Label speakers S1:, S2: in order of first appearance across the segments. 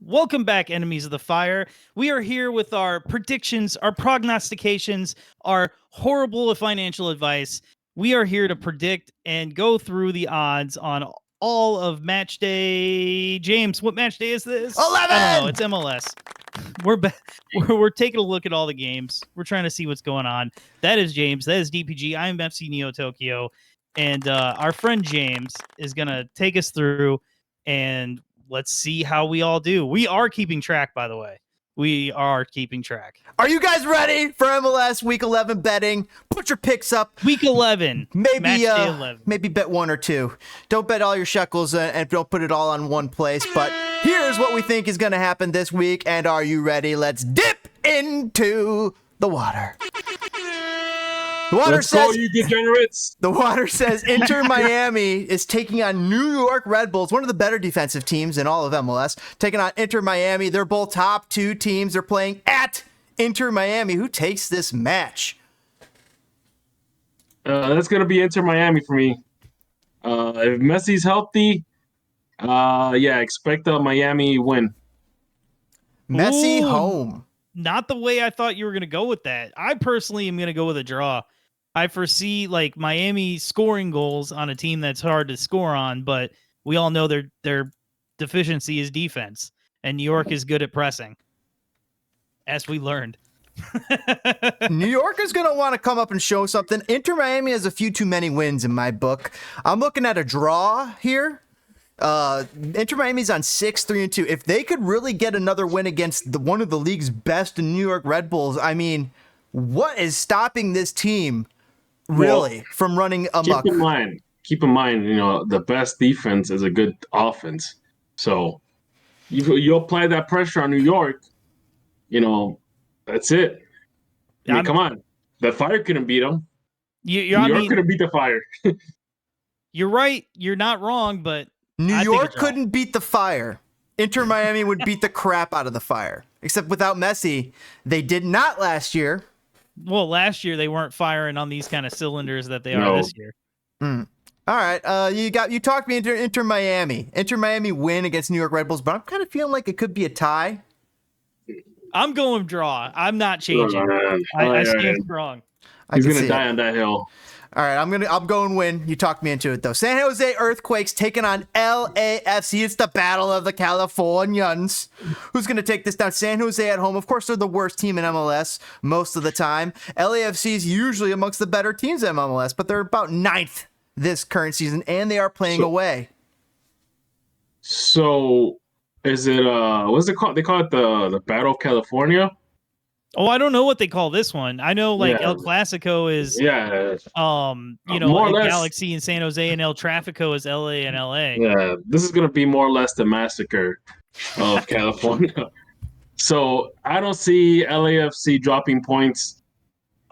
S1: Welcome back, enemies of the fire. We are here with our predictions, our prognostications, our horrible financial advice. We are here to predict and go through the odds on all of match day. James, what match day is this?
S2: 11!
S1: I don't know. It's MLS. We're taking a look at all the games. We're trying to see what's going on. That is James. That is DPG. I'm FC Neo Tokyo. And our friend James is going to take us through, and let's see how we all do. We are keeping track, by the way. We are keeping track.
S2: Are you guys ready for MLS Week 11 betting? Put your picks up.
S1: Week 11. Match day 11.
S2: Maybe bet one or two. Don't bet all your shekels and don't put it all on one place. But here's what we think is going to happen this week. And are you ready? Let's dip into the water. The water
S3: Let's
S2: says,
S3: go, you degenerates.
S2: The water says Inter Miami is taking on New York Red Bulls, one of the better defensive teams in all of MLS, taking on Inter Miami. They're both top two teams. They're playing at Inter Miami. Who takes this match?
S3: That's going to be Inter Miami for me. If Messi's healthy, expect a Miami win.
S2: Messi
S1: Ooh,
S2: home.
S1: Not the way I thought you were going to go with that. I personally am going to go with a draw. I foresee Miami scoring goals on a team that's hard to score on, but we all know their deficiency is defense, and New York is good at pressing, as we learned.
S2: New York is going to want to come up and show something. Inter Miami has a few too many wins in my book. I'm looking at a draw here. Inter Miami's on 6-3-2. If they could really get another win against one of the league's best New York Red Bulls, I mean, what is stopping this team really from running amok?
S3: Keep in mind, the best defense is a good offense. So you apply that pressure on New York, that's it. Come on. The Fire couldn't beat them. New York couldn't beat the Fire.
S1: You're right. You're not wrong, but
S2: New York couldn't beat the Fire. Inter Miami would beat the crap out of the Fire. Except without Messi, they did not last year.
S1: Well, last year they weren't firing on these kind of cylinders that they are this year.
S2: All right, you talked me into Inter Miami. Inter Miami win against New York Red Bulls, but I'm kind of feeling like it could be a tie.
S1: I'm going draw. I'm not changing. I stand strong.
S3: He's gonna die on that hill.
S2: All right, I'm going win. You talked me into it though. San Jose Earthquakes taking on LAFC. It's the battle of the Californians. Who's gonna take this down? San Jose at home. Of course, they're the worst team in MLS most of the time. LAFC is usually amongst the better teams in MLS, but they're about 9th this current season, and they are playing away.
S3: So, is it what's it called? They call it the Battle of California.
S1: Oh, I don't know what they call this one. I know El Clasico is Galaxy and San Jose, and El Tráfico is LA and LA.
S3: Yeah, this is gonna be more or less the massacre of California. So I don't see LAFC dropping points.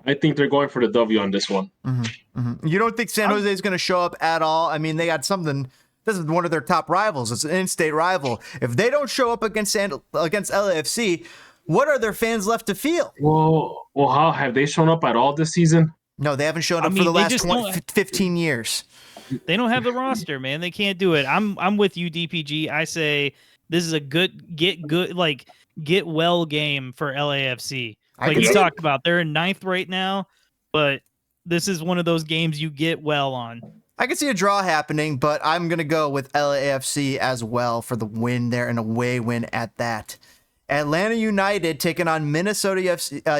S3: I think they're going for the W on this one.
S2: Mm-hmm, mm-hmm. You don't think San Jose is going to show up at all? I mean, they got something. This is one of their top rivals. It's an in-state rival. If they don't show up against LAFC, what are their fans left to feel?
S3: Well, how have they shown up at all this season?
S2: No, they haven't shown up for the last 15 years.
S1: They don't have the roster, man. They can't do it. I'm with you, DPG. I say this is a get well game for LAFC. Like you talked about, they're in 9th right now, but this is one of those games you get well on.
S2: I can see a draw happening, but I'm going to go with LAFC as well for the win there, an away win at that. Atlanta United taking on Minnesota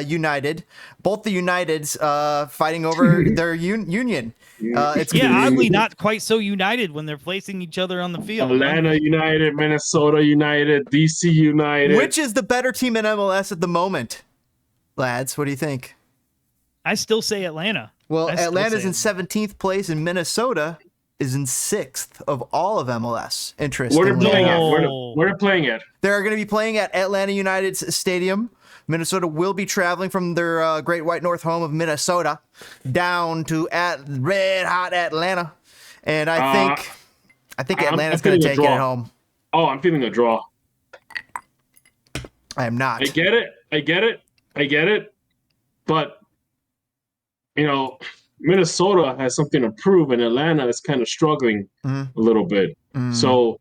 S2: United. Both the Uniteds fighting over their union. It's
S1: oddly not quite so united when they're placing each other on the field.
S3: Atlanta United, Minnesota United, DC United.
S2: Which is the better team in MLS at the moment? Lads, what do you think?
S1: I still say Atlanta.
S2: Well, Atlanta's in 17th place and Minnesota is in 6th of all of MLS. Interesting.
S3: Where they're playing at? Where they're playing at?
S2: They're going to be playing at Atlanta United's stadium. Minnesota will be traveling from their Great White North home of Minnesota down to red hot Atlanta, and I think Atlanta's going to take it home.
S3: Oh, I'm feeling a draw.
S2: I am not.
S3: I get it. But Minnesota has something to prove, and Atlanta is kind of struggling a little bit. So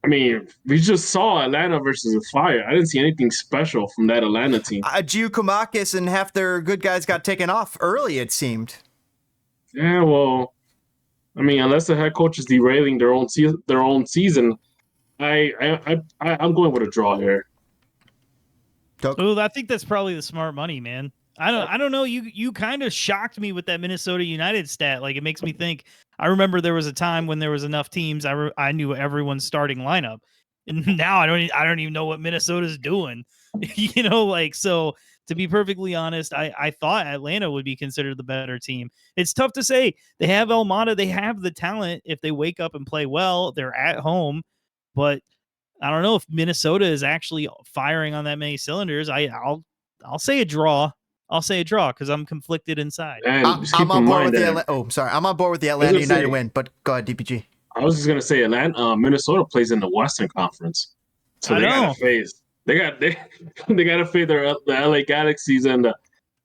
S3: I mean, we just saw Atlanta versus the Fire. I didn't see anything special from that Atlanta team.
S2: Giacomakis and half their good guys got taken off early, it seemed.
S3: Yeah, well, I mean, unless the head coach is derailing their own season, I'm going with a draw here.
S1: Oh, I think that's probably the smart money, man. I don't know. You kind of shocked me with that Minnesota United stat. Like, it makes me think. I remember there was a time when there was enough teams. I knew everyone's starting lineup, and now I don't even know what Minnesota's doing. Like, so to be perfectly honest, I thought Atlanta would be considered the better team. It's tough to say. They have Almada. They have the talent. If they wake up and play well, they're at home, but I don't know if Minnesota is actually firing on that many cylinders. I'll say a draw. I'll say a draw because I'm conflicted inside.
S3: And just keep
S2: I'm on
S3: in
S2: board
S3: mind
S2: with
S3: that
S2: I'm on board with the Atlanta United win. But go ahead, DPG.
S3: I was just gonna say Minnesota plays in the Western Conference, so they gotta face they gotta face the LA Galaxies and the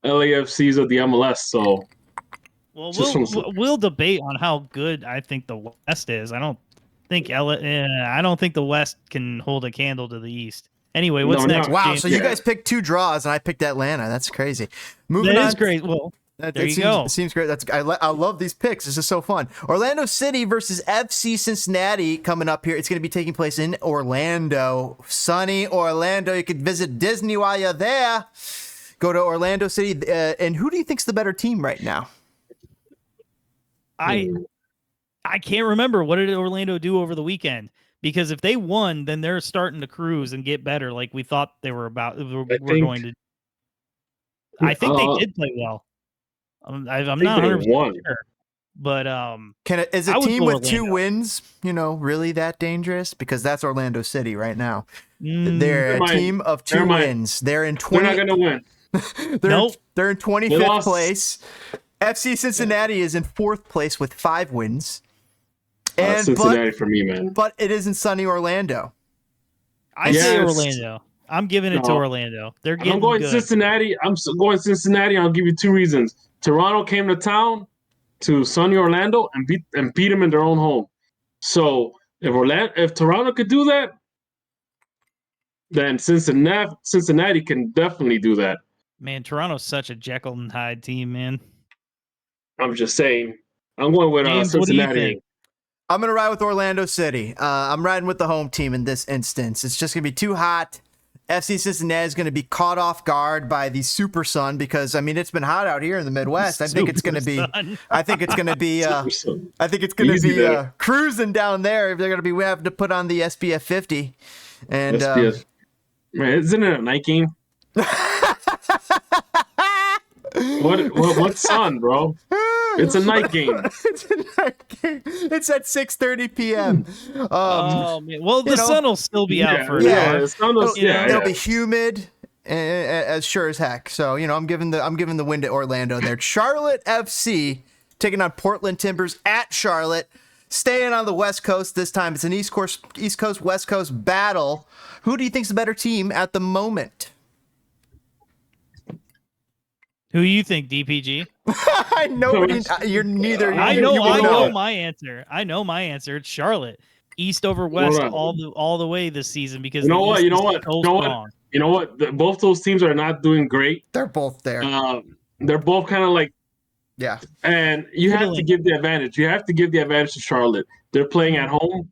S3: LAFCs of the MLS. So,
S1: well, we'll debate on how good I think the West is. I don't think the West can hold a candle to the East. Anyway, what's next?
S2: Wow,
S1: James?
S2: so you guys picked 2 draws and I picked Atlanta. That's crazy. Moving on.
S1: That is great. Well, there you go.
S2: It seems great. I love these picks. This is so fun. Orlando City versus FC Cincinnati coming up here. It's going to be taking place in Orlando. Sunny Orlando. You could visit Disney while you're there. Go to Orlando City. And who do you think's the better team right now?
S1: I can't remember. What did Orlando do over the weekend? Because if they won, then they're starting to cruise and get better, like we thought they were going to. I think they did play well. I'm not 100% sure, but
S2: is a team with 2 wins, really that dangerous? Because that's Orlando City right now. They're a team of 2 wins. They're in 20.
S3: They're not going to
S2: win. They're in 25th place. FC Cincinnati is in 4th place with 5 wins. And
S3: Cincinnati for me, man.
S2: But it is in sunny Orlando.
S1: I say Orlando. I'm giving it to Orlando. They're getting
S3: I'm going
S1: good.
S3: Cincinnati. I'm going Cincinnati. I'll give you 2 reasons. Toronto came to town to sunny Orlando and beat them in their own home. So if Toronto could do that, then Cincinnati can definitely do that.
S1: Man, Toronto's such a Jekyll and Hyde team, man.
S3: I'm just saying. I'm going with
S1: James,
S3: Cincinnati.
S1: what do you think?
S2: I'm going to ride with Orlando City. I'm riding with the home team in this instance. It's just going to be too hot. FC Cincinnati is going to be caught off guard by the super sun because, I mean, it's been hot out here in the Midwest. I think it's going to be cruising down there. They're going to be having to put on the SPF 50. And
S3: SPF. Man, isn't it a night game? What sun, bro? It's a night game.
S2: It's a night game. It's at 6:30 p.m.
S1: Oh man! Well, the sun will still be out for an hour.
S2: It'll be humid, as sure as heck. So I'm giving the win to Orlando there. Charlotte FC taking on Portland Timbers at Charlotte. Staying on the West Coast this time. It's an East Coast West Coast battle. Who do you think's the better team at the moment?
S1: Who do you think, DPG?
S2: I know you're neither.
S1: I know my answer. I know my answer. It's Charlotte. East over West all the way this season because
S3: you know what? Both those teams are not doing great.
S2: They're both there.
S3: They're both kind of like and you
S1: Fiddling.
S3: have to give the advantage. You have to give the advantage to Charlotte. They're playing at home,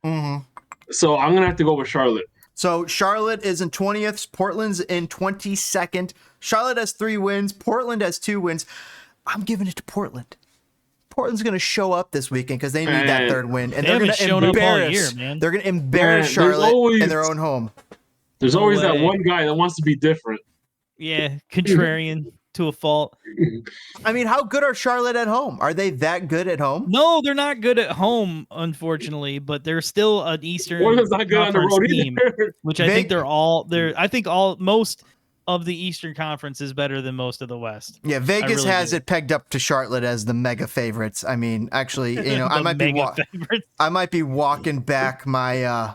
S3: so I'm gonna have to go with Charlotte.
S2: So Charlotte is in 20th. Portland's in 22nd. Charlotte has 3 wins. Portland has 2 wins. I'm giving it to Portland. Portland's going to show up this weekend because they need that 3rd win, and they're going to embarrass. They're going to embarrass Charlotte in their own home.
S3: There's always that one guy that wants to be different.
S1: Yeah, contrarian to a fault.
S2: I mean, how good are Charlotte at home? Are they that good at home?
S1: No, they're not good at home, unfortunately, but they're still an Eastern
S3: Portland's not good on the road
S1: team, which I think most of the Eastern Conference is better than most of the West.
S2: Yeah, Vegas has it pegged up to Charlotte as the mega favorites. I mean, actually, I might be walking back my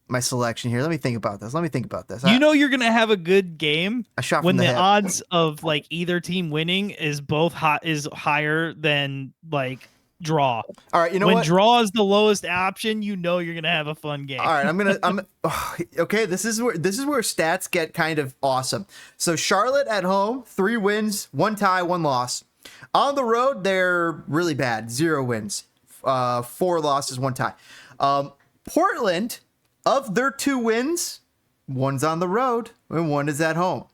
S2: my selection here. Let me think about this.
S1: You're gonna have a good game when the odds of like either team winning is higher than like draw.
S2: All right, you know
S1: when
S2: what?
S1: draw is the lowest option, you know you're gonna have a fun game.
S2: All right, okay. This is where stats get kind of awesome. So Charlotte at home, 3 wins, 1 tie, 1 loss. On the road, they're really bad, 0 wins, 4 losses, 1 tie. Portland, of their 2 wins, 1's on the road and 1 is at home.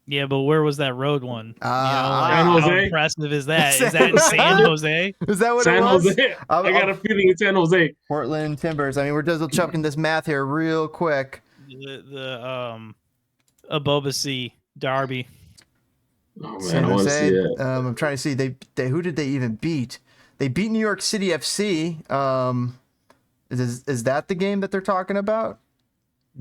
S1: Yeah, but where was that road one?
S3: San
S1: how
S3: Jose?
S1: impressive is that? Is that in San Jose?
S2: Is that what
S3: San
S2: it was?
S3: Jose. I got a feeling it's San Jose.
S2: Portland Timbers. I mean, we're just chucking this math here real quick.
S1: The Abobasi Derby.
S3: Oh
S2: San
S3: man, I want to see
S2: Jose.
S3: it.
S2: I'm trying to see. They who did they even beat? They beat New York City FC. Is that the game that they're talking about?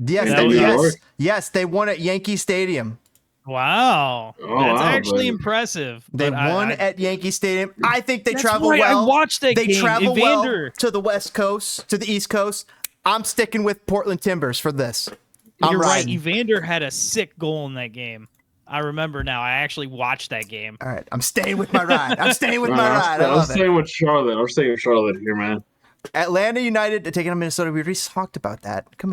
S2: Yes, yes, they won at Yankee Stadium.
S1: Wow, that's actually impressive.
S2: They won at Yankee Stadium. I think they travel
S1: right,
S2: well.
S1: I watched that
S2: they
S1: game.
S2: travel
S1: Evander.
S2: well to the West Coast, to the East Coast. I'm sticking with Portland Timbers for this.
S1: You're right.
S2: riding.
S1: Evander had a sick goal in that game. I remember now. I actually watched that game.
S2: All right, I'm staying with my ride. I'm staying with my ride.
S3: I'm staying with Charlotte. I'm staying with Charlotte here, man.
S2: Atlanta United taking on Minnesota. We already talked about that. Come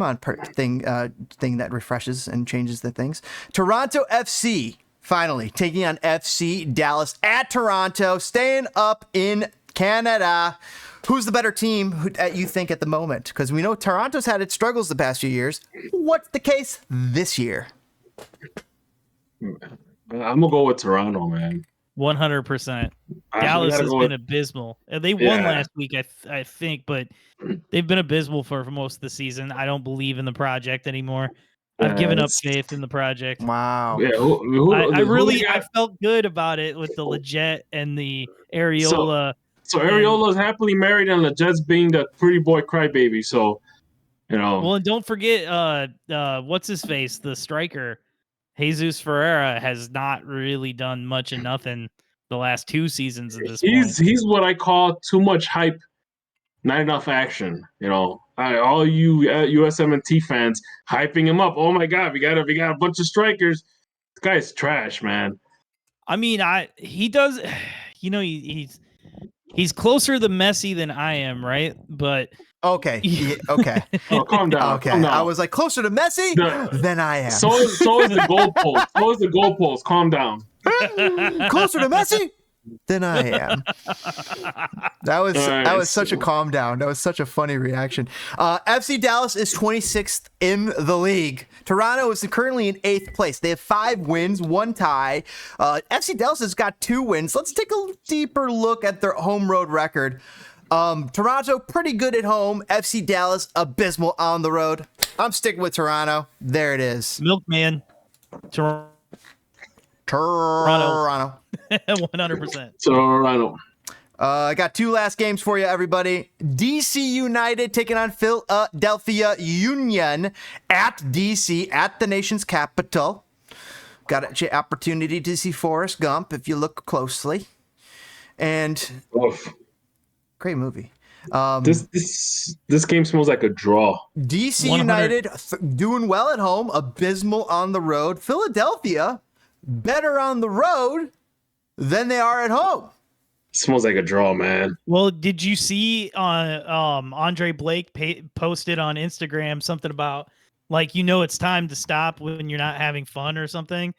S2: on, thing that refreshes and changes the things. Toronto FC finally taking on FC Dallas at Toronto, staying up in Canada. Who's the better team you think at the moment? Because we know Toronto's had its struggles the past few years. What's the case this year?
S3: I'm gonna go with Toronto, man.
S1: 100%. Dallas has been abysmal. They won last week, I think, but they've been abysmal for most of the season. I don't believe in the project anymore. I've given up faith in the project.
S2: Wow.
S3: Yeah,
S1: I felt good about it with the Leggett and the Areola.
S3: So Areola's happily married, and Leggett's being the pretty boy crybaby. So,
S1: Well, and don't forget, what's his face, the striker. Jesus Ferreira has not really done much of nothing the last 2 seasons at this point.
S3: He's what I call too much hype, not enough action. All you USMNT fans hyping him up. Oh my God, we got a bunch of strikers. This guy's trash, man.
S1: I mean, he does. He's closer to Messi than I am, right? But
S2: okay, okay.
S3: Oh, calm down.
S2: Okay,
S3: calm down.
S2: I was like closer to Messi than I am.
S3: So is the goalpost. So is the goalpost. Calm down.
S2: Closer to Messi than I am. That was such a calm down. That was such a funny reaction. FC Dallas is 26th in the league. Toronto is currently in 8th place. They have 5 wins, 1 tie. FC Dallas has got 2 wins. Let's take a deeper look at their home road record. Toronto, pretty good at home. FC Dallas, abysmal on the road. I'm sticking with Toronto. There it is.
S1: Milkman. Toronto. 100%.
S3: Toronto.
S2: I got 2 last games for you, everybody. DC United taking on Philadelphia Union at DC, at the nation's capital. Got an opportunity to see Forrest Gump if you look closely. And great movie.
S3: This game smells like a draw.
S2: DC 100. United doing well at home, abysmal on the road. Philadelphia better on the road than they are at home.
S3: Smells like a draw, man.
S1: Well, did you see Andre Blake posted on Instagram something about it's time to stop when you're not having fun or something?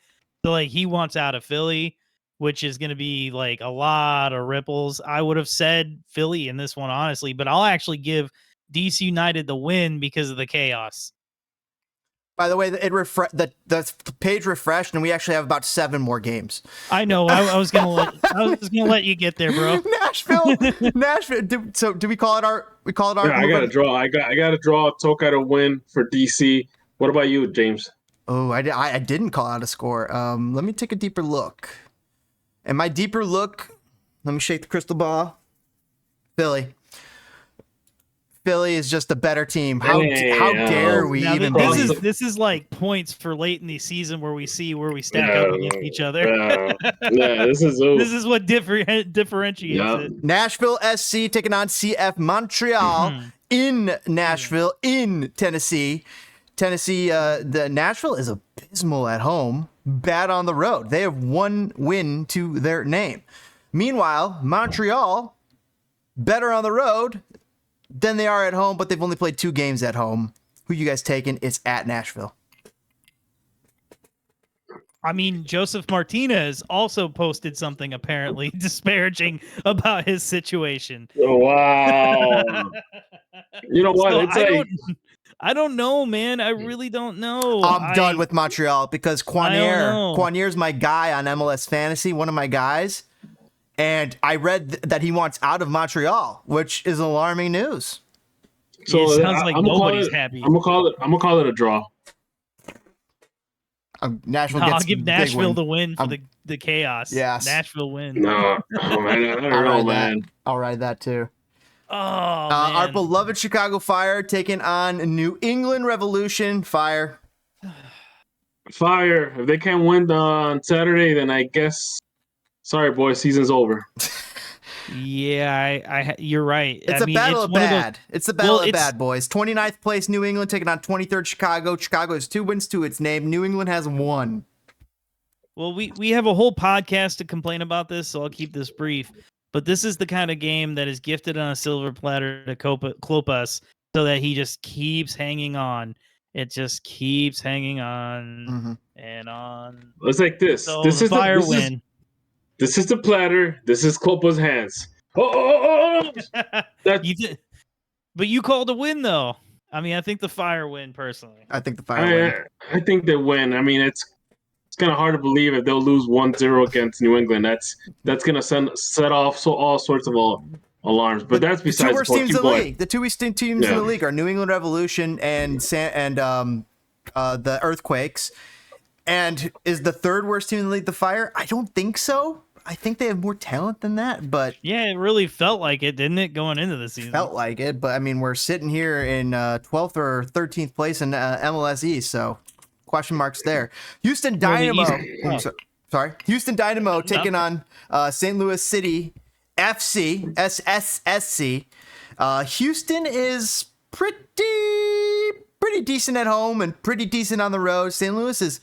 S1: So he wants out of Philly, which is going to be a lot of ripples. I would have said Philly in this one, honestly, but I'll actually give DC United the win because of the chaos.
S2: By the way, the page refreshed, and we actually have about 7 more games.
S1: I know. I was gonna let you get there, bro.
S2: Nashville. Do we call it our? We call it our.
S3: Yeah, I got a draw. I got a draw. Toka to win for DC. What about you, James?
S2: Oh, I didn't call out a score. Let me take a deeper look. And my deeper look. Let me shake the crystal ball. Philly. Philly is just a better team. How dare we even believe?
S1: This is like points for late in the season where we see where we stack up against each other.
S3: This is
S1: what differentiates it.
S2: Nashville SC taking on CF Montreal in Nashville, in Tennessee. The Nashville is abysmal at home, bad on the road. They have 1 win to their name. Meanwhile, Montreal, better on the road than they are at home, but they've only played 2 games at home. Who you guys taking? It's at Nashville.
S1: I mean, Joseph Martinez also posted something apparently disparaging about his situation.
S3: Oh, wow. You know what?
S1: So
S3: It's
S1: I don't know, man. I really don't know.
S2: I'm done with Montreal because
S1: I don't know.
S2: Quanier's my guy on MLS Fantasy, one of my guys. And I read that he wants out of Montreal, which is alarming news.
S3: so
S1: It sounds like
S3: I'm gonna
S1: nobody's happy.
S3: I'm gonna call it a draw.
S2: Nashville
S1: No,
S2: gets
S1: I'll give
S2: big
S1: Nashville
S2: win.
S1: the win for the chaos.
S2: Yes.
S1: Nashville win.
S3: No, oh, man, I don't know, man.
S2: I'll ride that too.
S1: Oh,
S2: Our
S1: man.
S2: beloved Chicago Fire taking on New England Revolution. Fire.
S3: Fire. If they can't win on Saturday, then I guess. Sorry, boys, season's over.
S1: Yeah, you're right.
S2: It's
S1: I
S2: a
S1: mean,
S2: battle of
S1: one those-
S2: bad. It's the battle
S1: Well,
S2: of
S1: it's-
S2: bad boys. 29th place New England taking on 23rd Chicago. Chicago has 2 wins to its name. New England has 1.
S1: Well, we have a whole podcast to complain about this, so I'll keep this brief. But this is the kind of game that is gifted on a silver platter to Klopas so that he just keeps hanging on. It just keeps hanging on and on.
S3: It's like this.
S1: So
S3: This
S1: the
S3: is
S1: Fire
S3: this is
S1: win.
S3: this is the platter. This is Klopa's hands. Oh. That,
S1: You did, but you called a win though. I mean, I think the Fire win personally.
S2: I think the Fire win.
S3: I think they win. I mean, it's kind of hard to believe if they'll lose 1-0 against New England. That's gonna set off all sorts of alarms. But that's
S2: The 2
S3: besides
S2: worst
S3: the point.
S2: teams in
S3: Keep
S2: the
S3: going.
S2: league. The 2 worst teams in the league are New England Revolution and the Earthquakes. And is the 3rd worst team in the league the Fire? I don't think so. I think they have more talent than that, but
S1: Yeah, it really felt like it, didn't it, going into the season?
S2: felt like it. But I mean, we're sitting here in 12th or 13th place in MLS East, so question marks there. Houston Dynamo. Sorry, Houston Dynamo taking on St. Louis City FC SSSC. Houston is pretty decent at home and pretty decent on the road. St. Louis is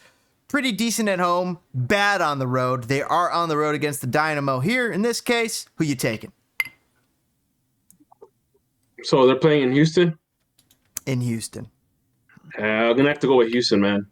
S2: pretty decent at home, bad on the road. They are on the road against the Dynamo here. In this case, who you taking?
S3: So they're playing in Houston.
S2: In Houston.
S3: I'm gonna have to go with Houston, man.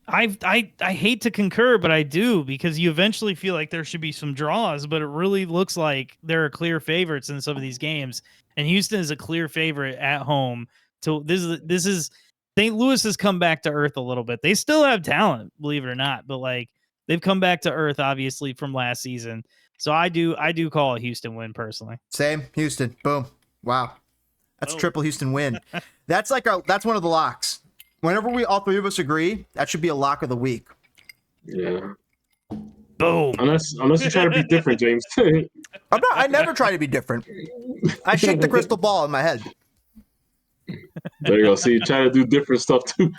S1: I hate to concur, but I do, because you eventually feel like there should be some draws, but it really looks like there are clear favorites in some of these games, and Houston is a clear favorite at home. So this is St. Louis has come back to earth a little bit. They still have talent, believe it or not, but like they've come back to earth obviously from last season. So I do call a Houston win personally.
S2: Same, Houston. Boom. Wow. That's a triple Houston win. That's one of the locks. Whenever all 3 of us agree, that should be a lock of the week.
S3: Yeah.
S1: Boom.
S3: Unless you try to be different, James.
S2: I never try to be different. I shake the crystal ball in my head.
S3: There you go. See, you try to do different stuff too.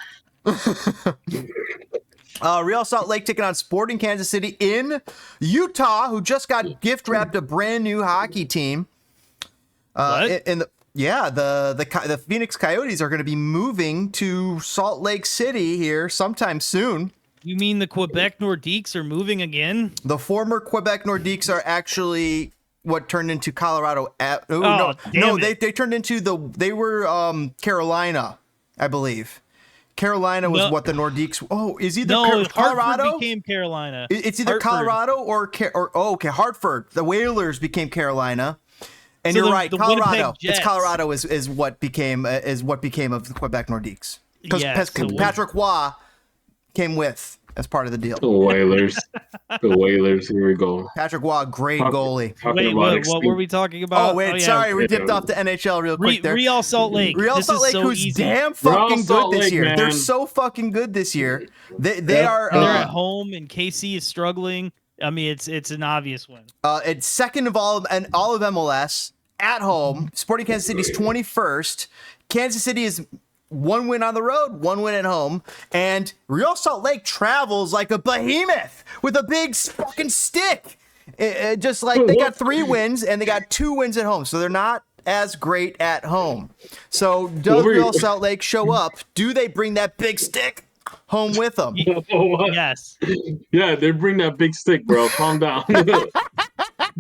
S2: Real Salt Lake taking on Sporting Kansas City in Utah, who just got gift wrapped a brand new hockey team.
S1: What?
S2: The Phoenix Coyotes are going to be moving to Salt Lake City here sometime soon.
S1: You mean the Quebec Nordiques are moving again?
S2: The former Quebec Nordiques are actually what turned into Colorado.
S1: Damn it.
S2: They turned into they were Carolina, I believe. Carolina was what the Nordiques. Oh, is either Colorado
S1: Hartford became Carolina.
S2: It's either
S1: Hartford.
S2: Colorado or Hartford. The Whalers became Carolina. And
S1: So
S2: you're
S1: the-
S2: right,
S1: the
S2: Colorado.
S1: Winnipeg
S2: It's
S1: Jets.
S2: Colorado is what became of the Quebec Nordiques because
S1: Yes, so
S2: Patrick Waugh came with as part of the deal.
S3: The Whalers. The Whalers. Here we go.
S2: Patrick Waugh, great
S3: Talk-
S2: goalie.
S3: talking
S1: Wait,
S3: about
S1: what were we talking about?
S2: Oh wait,
S1: yeah.
S2: sorry, we
S3: Yeah.
S2: dipped off to NHL real quick there.
S1: Real Salt Lake.
S2: Real
S1: This
S2: Salt
S1: is
S2: Lake,
S1: so
S2: who's
S1: easy.
S2: damn fucking good
S3: Salt
S2: this
S3: Lake,
S2: year. They're
S3: man.
S2: so fucking good this year. They
S3: Yeah.
S2: are.
S1: They're at home, and KC is struggling. I mean, it's an obvious win.
S2: It's second of all of MLS at home. Sporting Kansas City's 21st. Kansas City is 1 win on the road, 1 win at home, and Real Salt Lake travels like a behemoth with a big fucking stick. Just like they got 3 wins and they got 2 wins at home, so they're not as great at home. So does Real Salt Lake show up? Do they bring that big stick? home with them.
S1: Yes.
S3: Yeah, they bring that big stick, bro. Calm down.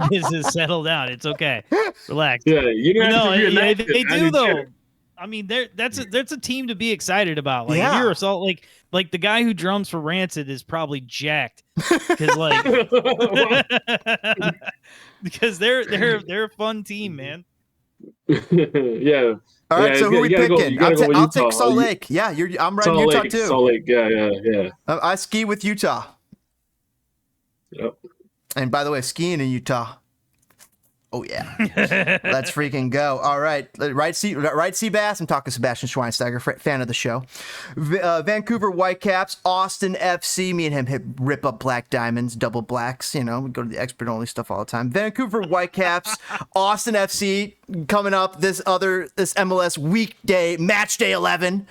S1: This is settle down. It's okay. Relax.
S3: Yeah, you don't have to be
S1: yeah,
S3: an
S1: they do though. I mean, that's a team to be excited about. Like if you're a Salt Lake, like the guy who drums for Rancid is probably jacked because like because they're a fun team, man.
S3: Yeah.
S2: All right, so who are we picking? I'll take Salt Lake. Yeah, I'm riding
S3: Salt
S2: Utah
S3: Lake,
S2: too.
S3: Salt Lake, yeah.
S2: I ski with Utah.
S3: Yep.
S2: And by the way, skiing in Utah. Oh yeah, let's freaking go! All right, right, Seabass. I'm talking Sebastian Schweinsteiger, fan of the show. Vancouver Whitecaps, Austin FC. Me and him rip up black diamonds, double blacks. You know, we go to the expert only stuff all the time. Vancouver Whitecaps, Austin FC coming up this MLS weekday match day 11.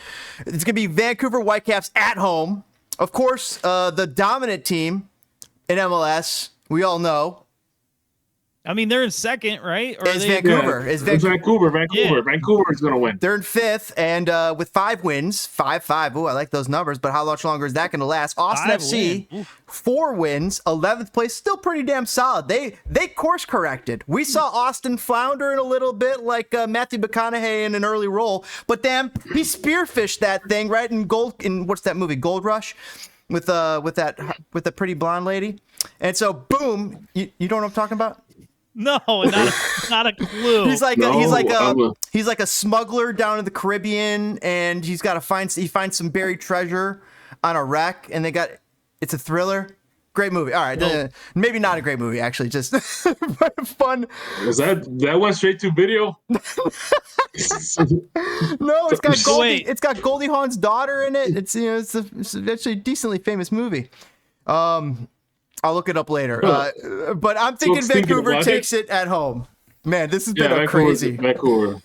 S2: It's gonna be Vancouver Whitecaps at home. Of course, the dominant team in MLS. We all know.
S1: I mean, they're in second, right? Or
S2: it's Vancouver.
S3: Yeah, it's Vancouver.
S1: Yeah.
S3: Vancouver is going to win.
S2: They're in fifth, and with 5 wins, 5-5. Oh, I like those numbers, but how much longer is that going to last? Austin FC, 4 wins, 11th place, still pretty damn solid. They course corrected. We saw Austin flounder in a little bit, like Matthew McConaughey in an early role, but damn, he spearfished that thing right in what's that movie, Gold Rush, with the pretty blonde lady, and so boom, you know what I'm talking about?
S1: No, not a clue.
S2: He's like a smuggler down in the Caribbean, and he finds some buried treasure on a wreck, and it's a thriller. Great movie. All right, maybe not a great movie actually, just fun.
S3: Was that went straight to video?
S2: No, it's got Goldie Hawn's daughter in it. It's it's actually a decently famous movie. I'll look it up later. But I'm thinking Vancouver takes it at home. Man, this has been crazy.
S3: Vancouver's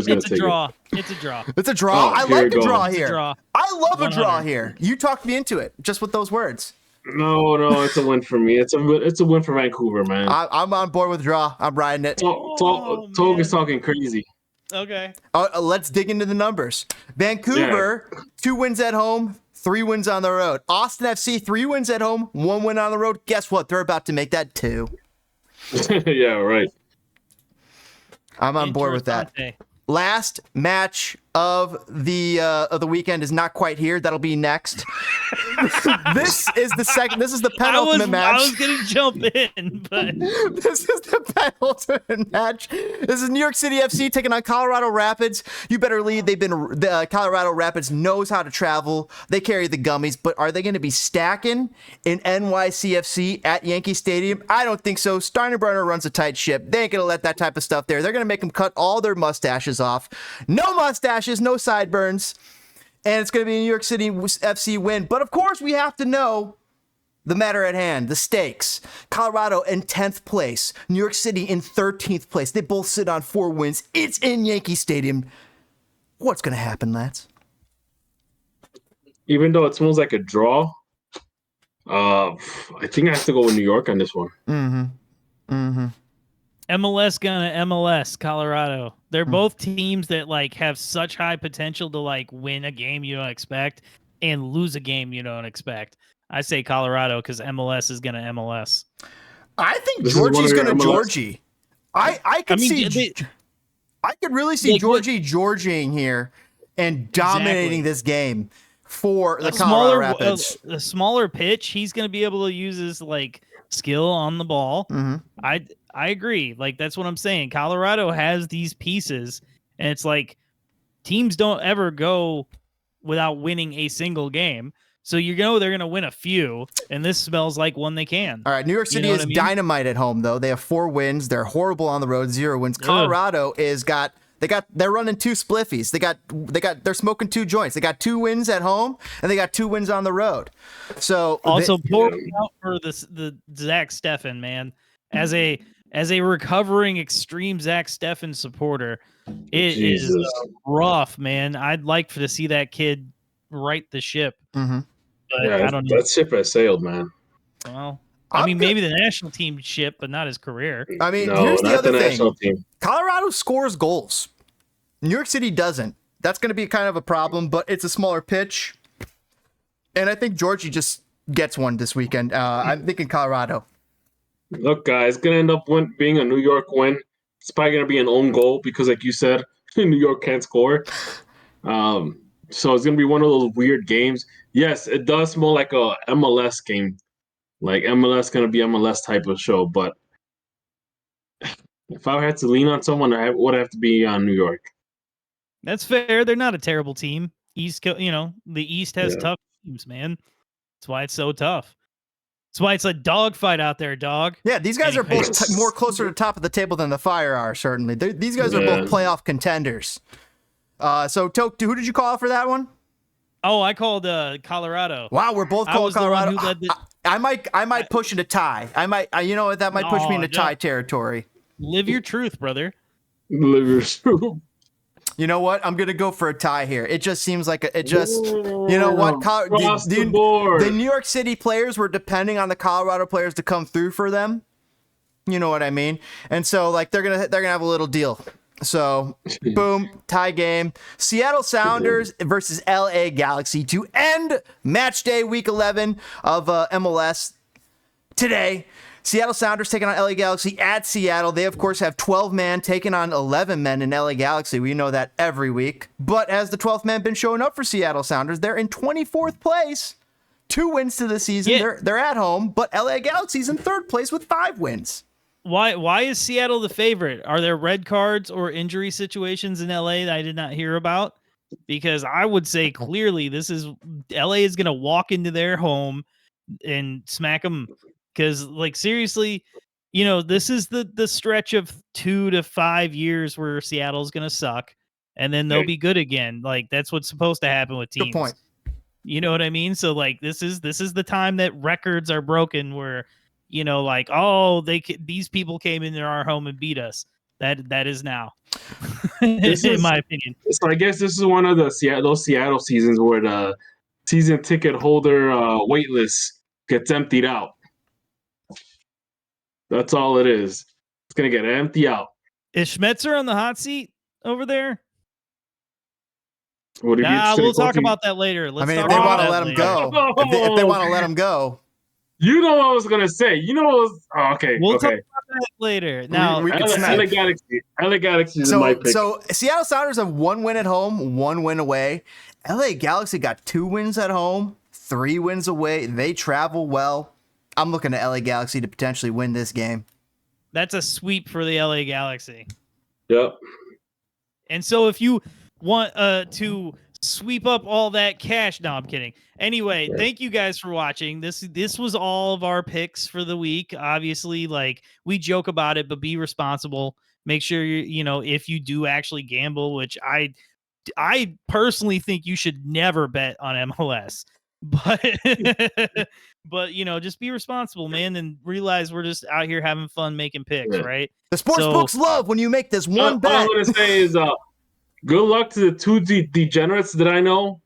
S3: going to take it.
S1: It's a draw.
S2: It's a draw. I like a draw here. I love
S1: 100.
S2: a draw here. You talked me into it just with those words.
S3: No, it's a win for me. It's a win for Vancouver, man.
S2: I'm on board with draw. I'm riding it.
S3: Tog is talking crazy.
S1: Okay.
S2: Let's dig into the numbers. Vancouver, 2 wins at home, 3 wins on the road. Austin FC, 3 wins at home, 1 win on the road. Guess what? They're about to make that 2.
S3: Yeah, right.
S2: I'm on board with that. Last match of the weekend is not quite here. That'll be next. This is the second. This is the penultimate match.
S1: I was gonna jump in, but
S2: this is the penultimate match. This is New York City FC taking on Colorado Rapids. You better lead. Colorado Rapids knows how to travel. They carry the gummies, but are they going to be stacking in NYCFC at Yankee Stadium? I don't think so. Steinbrenner runs a tight ship. They ain't going to let that type of stuff there. They're going to make them cut all their mustaches off. No mustaches, no sideburns. And it's going to be a New York City FC win. But of course, we have to know the matter at hand, the stakes. Colorado in 10th place. New York City in 13th place. They both sit on 4 wins. It's in Yankee Stadium. What's going to happen, lads?
S3: Even though it smells like a draw, I think I have to go with New York on this one.
S1: MLS gonna MLS Colorado. They're both teams that have such high potential to win a game you don't expect and lose a game you don't expect. I say Colorado because MLS is gonna MLS.
S2: I think Georgie's gonna Georgie. I could really see Georgie Georgieing here and dominating this game for the Colorado Rapids.
S1: A smaller pitch, he's gonna be able to use his skill on the ball. I agree. That's what I'm saying. Colorado has these pieces, and it's teams don't ever go without winning a single game. So they're going to win a few, and this smells like one they can.
S2: All right, New York City is dynamite at home though. They have 4 wins. They're horrible on the road, 0 wins. Colorado they're running 2 spliffies. They're smoking 2 joints. They got 2 wins at home and they got 2 wins on the road. So
S1: also pouring out for the Zach Steffen, man. As a recovering extreme Zach Steffen supporter, it is rough, man. I'd like to see that kid right the ship. But I don't know.
S3: That ship has sailed, man.
S1: Well, maybe the national team ship, but not his career.
S2: Here's the other thing. Colorado scores goals. New York City doesn't. That's going to be kind of a problem, but it's a smaller pitch. And I think Georgie just gets one this weekend. I'm thinking Colorado.
S3: Look, guys, it's gonna end up being a New York win. It's probably gonna be an own goal because, like you said, New York can't score. So it's gonna be one of those weird games. Yes, it does smell like a MLS game, like MLS gonna be MLS type of show. But if I had to lean on someone, I would have to be on New York.
S1: That's fair. They're not a terrible team. The East has tough teams, man. That's why it's so tough. That's why it's a dogfight out there, dog.
S2: Yeah, these guys are both more closer to the top of the table than the Fire are, certainly. These guys are both playoff contenders. So, Toke, who did you call for that one?
S1: Oh, I called Colorado.
S2: Wow, we're both calling Colorado. I might push into tie. That might push me into tie territory.
S1: Live your truth, brother.
S3: Live your truth.
S2: You know what? I'm gonna go for a tie here. It just seems like you know what? The New York City players were depending on the Colorado players to come through for them. You know what I mean? And so like they're gonna have a little deal. So boom, tie game. Seattle Sounders versus LA Galaxy to end match day week 11 of MLS today. Seattle Sounders taking on LA Galaxy at Seattle. They, of course, have 12 men taking on 11 men in LA Galaxy. We know that every week. But has the 12th man been showing up for Seattle Sounders? They're in 24th place. 2 wins to the season. Yeah. They're at home, but LA Galaxy's in 3rd place with 5 wins.
S1: Why is Seattle the favorite? Are there red cards or injury situations in LA that I did not hear about? Because I would say clearly LA is going to walk into their home and smack them. Because, like, seriously, this is the stretch of 2 to 5 years where Seattle's going to suck, and then they'll be good again. Like, that's what's supposed to happen with teams.
S2: Good point.
S1: You know what I mean? So, like, this is the time that records are broken where, these people came into our home and beat us. That is now, in my opinion.
S3: So I guess this is one of those Seattle seasons where the season ticket holder wait list gets emptied out. That's all it is. It's going to get empty out.
S1: Is Schmetzer on the hot seat over there?
S3: We'll
S1: talk about that later.
S2: If they want to let him go. If they want to let him go.
S3: You know what I was going to say. Okay.
S1: We'll talk about that later. Now,
S3: LA Galaxy is my pick.
S2: So Seattle Sounders have 1 win at home, 1 win away. LA Galaxy got 2 wins at home, 3 wins away. They travel well. I'm looking at LA Galaxy to potentially win this game.
S1: That's a sweep for the LA Galaxy.
S3: Yep.
S1: And so if you want to sweep up all that cash, no, I'm kidding. Anyway, Thank you guys for watching. This was all of our picks for the week. Obviously, like, we joke about it, but be responsible. Make sure if you do actually gamble, which I personally think you should never bet on MLS. But just be responsible, man, and realize we're just out here having fun making picks, right?
S2: The sports books love when you make this one bet.
S3: All I'm gonna say is good luck to the 2 degenerates that I know.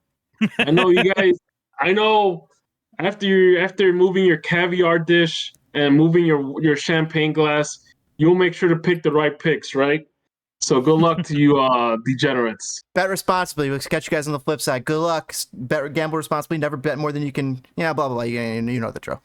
S3: I know you guys. I know after moving your caviar dish and moving your champagne glass, you'll make sure to pick the right picks, right? So good luck to you, degenerates.
S2: Bet responsibly. We'll catch you guys on the flip side. Good luck. Gamble responsibly. Never bet more than you can. Yeah, blah, blah, blah. You know the drill.